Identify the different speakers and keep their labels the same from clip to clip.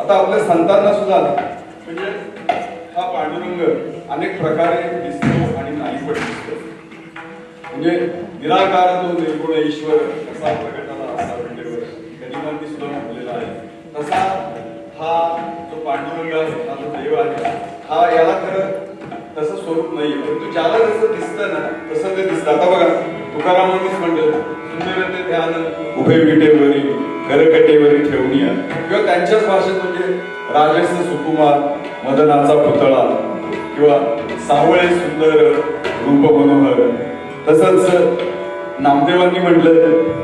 Speaker 1: आता आपल्या संतांना सुद्धा म्हणजे हा पांडुरंग अनेक प्रकारे दिसतो आणि नाही पण दिसतो. म्हणजे निराकार तो निर्गुण ईश्वर कसा प्रगटाला असा विटेवर कनिकांनी सुद्धा म्हटलेला आहे. तसा हा जो पांडुरंग आहे, हा जो देव आहे, हा याला खरं तसं स्वरूप नाही, परंतु ज्याला जसं दिसतं ना तसं ते दिसतं. आता बघा तुकारामांनीच म्हटलं, सुंदर ते ध्यान उभे विटेवरी करकटेवरी ठेवूया, किंवा त्यांच्याच भाषेत म्हणजे राजस सुकुमार मदनाचा पुतळा, किंवा सावळे सुंदर रूप मनोहर. तसंच नामदेवांनी म्हटलं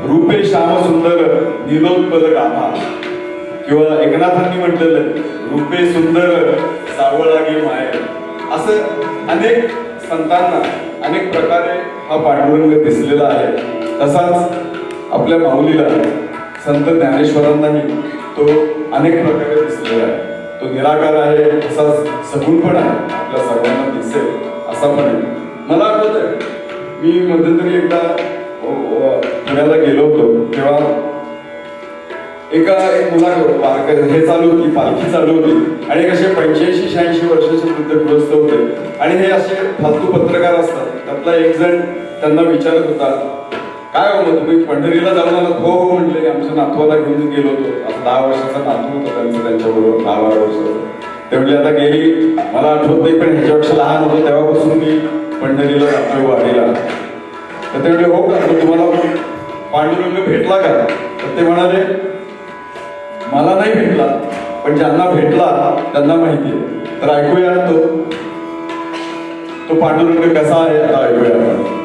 Speaker 1: रूपे श्याम सुंदर नीलोत्पल गाभा, किंवा एकनाथांनी म्हटलेलं रूपे सुंदर सावळागी माय. असं अनेक संतांना अनेक प्रकारे हा पांडुरंग दिसलेला आहे. तसाच आपल्या माऊलीला संत ज्ञानेश्वरांनाही तो अनेक प्रकारे दिसलेला आहे. तो निराकार आहे, तसाच सगुण पण आहे, आपल्या सर्वांना दिसेल असा पण आहे. मला आठवतंय मी मध्यंतरी एकदा पुण्याला गेलो होतो, तेव्हा एक मुलाखत हे चालू होती, पालखी चालू होती, आणि असे 85-86 वर्षाचे वृद्ध गृहस्थ होते, आणि हे असे फालतू पत्रकार असतात. त्यातला एक जण त्यांना विचारत होता, काय होतं तुम्ही पंढरीला जाऊन आलात? हो हो म्हणले, आमच्या नातवाला घेऊन गेलो होतो. आता 10 वर्षाचा नातू होता त्यांच्याबरोबर, 10-12 वर्ष. ते म्हणले आता गेली मला आठवत नाही, पण ह्याच्यापेक्षा लहान होतो तेव्हापासून मी पंढरीला जातोय वारीला. तर ते म्हणले हो का, तुम्हाला पांडुरंग भेटला का? तर ते म्हणाले मला नाही भेटला, पण ज्यांना भेटला त्यांना माहिती आहे. तर ऐकूया तो पांडुरंग कसा आहे, आता ऐकूया आपण.